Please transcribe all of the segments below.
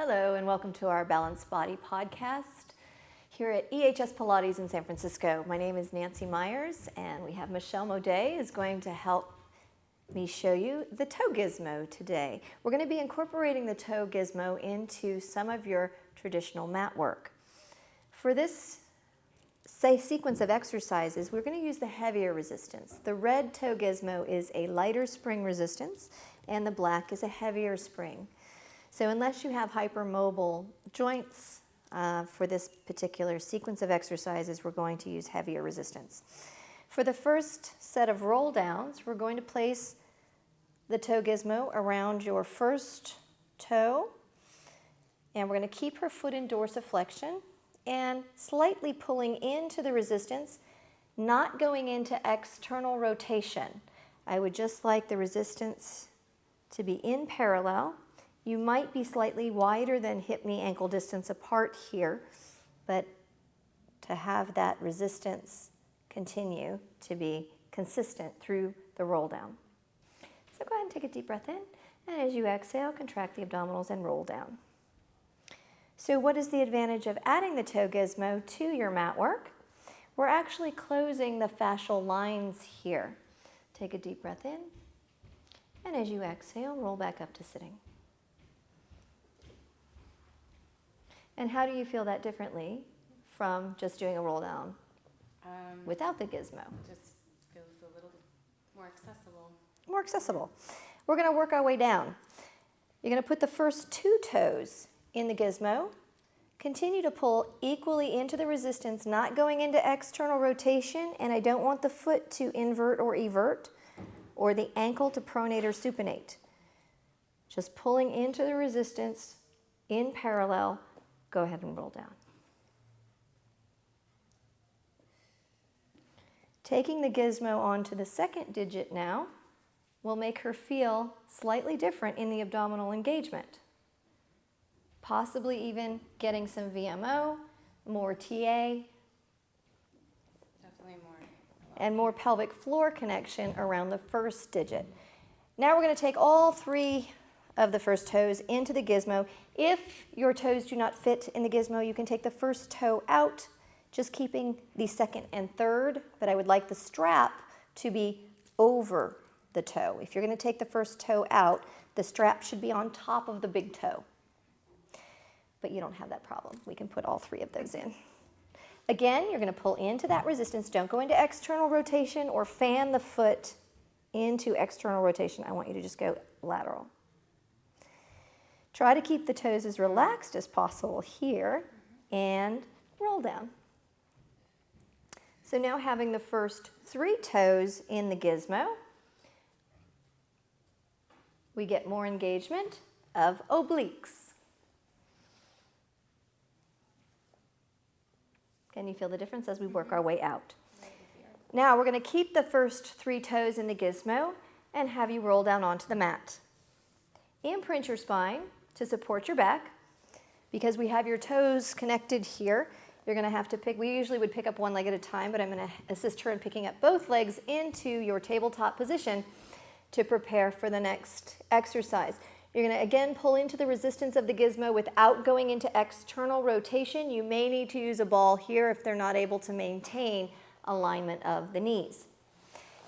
Hello and welcome to our Balanced Body podcast here at EHS Pilates in San Francisco. My name is Nancy Myers and we have Michelle Modet is going to help me show you the toe gizmo today. We're going to be incorporating the toe gizmo into some of your traditional mat work. For this sequence of exercises, we're going to use the heavier resistance. The red toe gizmo is a lighter spring resistance and the black is a heavier spring. So unless you have hypermobile joints for this particular sequence of exercises, we're going to use heavier resistance. For the first set of roll downs, we're going to place the toe gizmo around your first toe, and we're going to keep her foot in dorsiflexion and slightly pulling into the resistance, not going into external rotation. I would just like the resistance to be in parallel. You might be slightly wider than hip, knee, ankle distance apart here, but to have that resistance continue to be consistent through the roll down. So go ahead and take a deep breath in, and as you exhale, contract the abdominals and roll down. So what is the advantage of adding the toe gizmo to your mat work? We're actually closing the fascial lines here. Take a deep breath in, and as you exhale, roll back up to sitting. And how do you feel that differently from just doing a roll down without the gizmo? Just feels a little more accessible. More accessible. We're going to work our way down. You're going to put the first two toes in the gizmo. Continue to pull equally into the resistance, not going into external rotation, and I don't want the foot to invert or evert, or the ankle to pronate or supinate. Just pulling into the resistance in parallel. Go ahead and roll down. Taking the gizmo onto the second digit now will make her feel slightly different in the abdominal engagement. Possibly even getting some VMO, more TA, Definitely more. And more pelvic floor connection around the first digit. Now we're going to take all three of the first toes into the gizmo. If your toes do not fit in the gizmo, you can take the first toe out, just keeping the second and third, but I would like the strap to be over the toe. If you're going to take the first toe out, the strap should be on top of the big toe. But you don't have that problem. We can put all three of those in. Again, you're going to pull into that resistance. Don't go into external rotation or fan the foot into external rotation. I want you to just go lateral. Try to keep the toes as relaxed as possible here and roll down. So now having the first three toes in the gizmo, we get more engagement of obliques. Can you feel the difference as we work our way out? Now we're going to keep the first three toes in the gizmo and have you roll down onto the mat. Imprint your spine to support your back. Because we have your toes connected here, you're going to have to pick, we usually would pick up one leg at a time, but I'm going to assist her in picking up both legs into your tabletop position to prepare for the next exercise. You're going to again pull into the resistance of the gizmo without going into external rotation. You may need to use a ball here if they're not able to maintain alignment of the knees.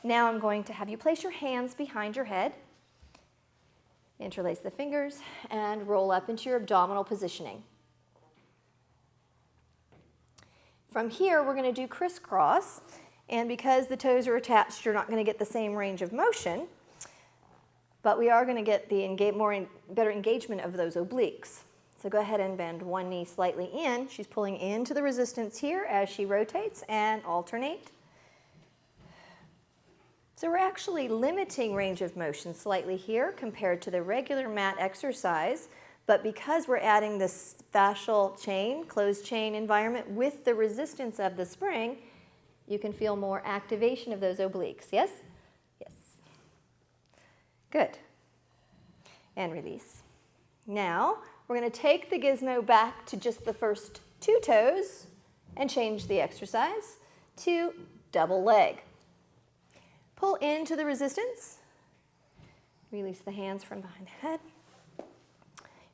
Now I'm going to have you place your hands behind your head. Interlace the fingers and roll up into your abdominal positioning. From here, we're going to do crisscross, and because the toes are attached, you're not going to get the same range of motion, but we are going to get the better engagement of those obliques. So go ahead and bend one knee slightly in. She's pulling into the resistance here as she rotates and alternate. So we're actually limiting range of motion slightly here compared to the regular mat exercise, but because we're adding this fascial chain, closed chain environment with the resistance of the spring, you can feel more activation of those obliques. Yes? Yes. Good. And release. Now, we're going to take the gizmo back to just the first two toes and change the exercise to double leg. Pull into the resistance. Release the hands from behind the head.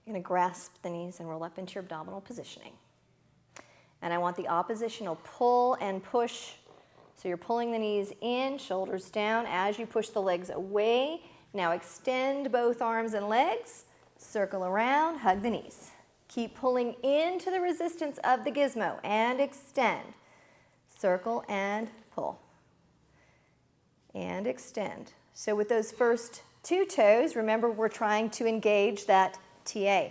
You're going to grasp the knees and roll up into your abdominal positioning. And I want the oppositional pull and push. So you're pulling the knees in, shoulders down as you push the legs away. Now extend both arms and legs, circle around, hug the knees. Keep pulling into the resistance of the gizmo and extend. Circle and pull. And extend. So with those first two toes, remember we're trying to engage that TA.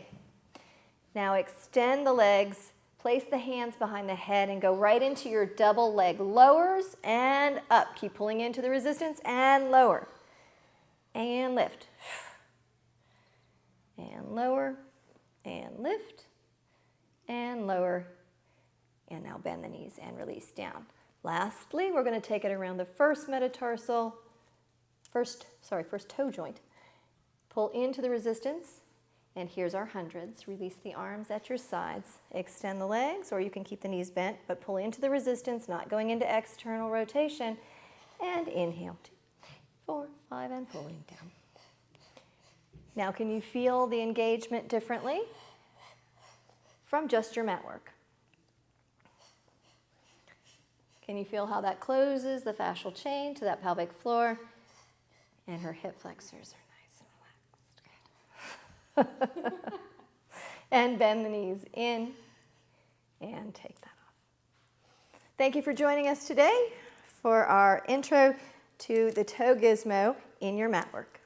Now extend the legs, place the hands behind the head and go right into your double leg lowers and up. Keep pulling into the resistance and lower. And lift. And lower. And lift. And lower. And now bend the knees and release down. Lastly, we're going to take it around the first metatarsal, first toe joint. Pull into the resistance. And here's our hundreds. Release the arms at your sides. Extend the legs, or you can keep the knees bent, but pull into the resistance, not going into external rotation. And inhale, 2, 4, 5, and pulling down. Now, can you feel the engagement differently from just your mat work? Can you feel how that closes the fascial chain to that pelvic floor? And her hip flexors are and bend the knees in and take that off. Thank you for joining us today for our intro to the toe gizmo in your mat work.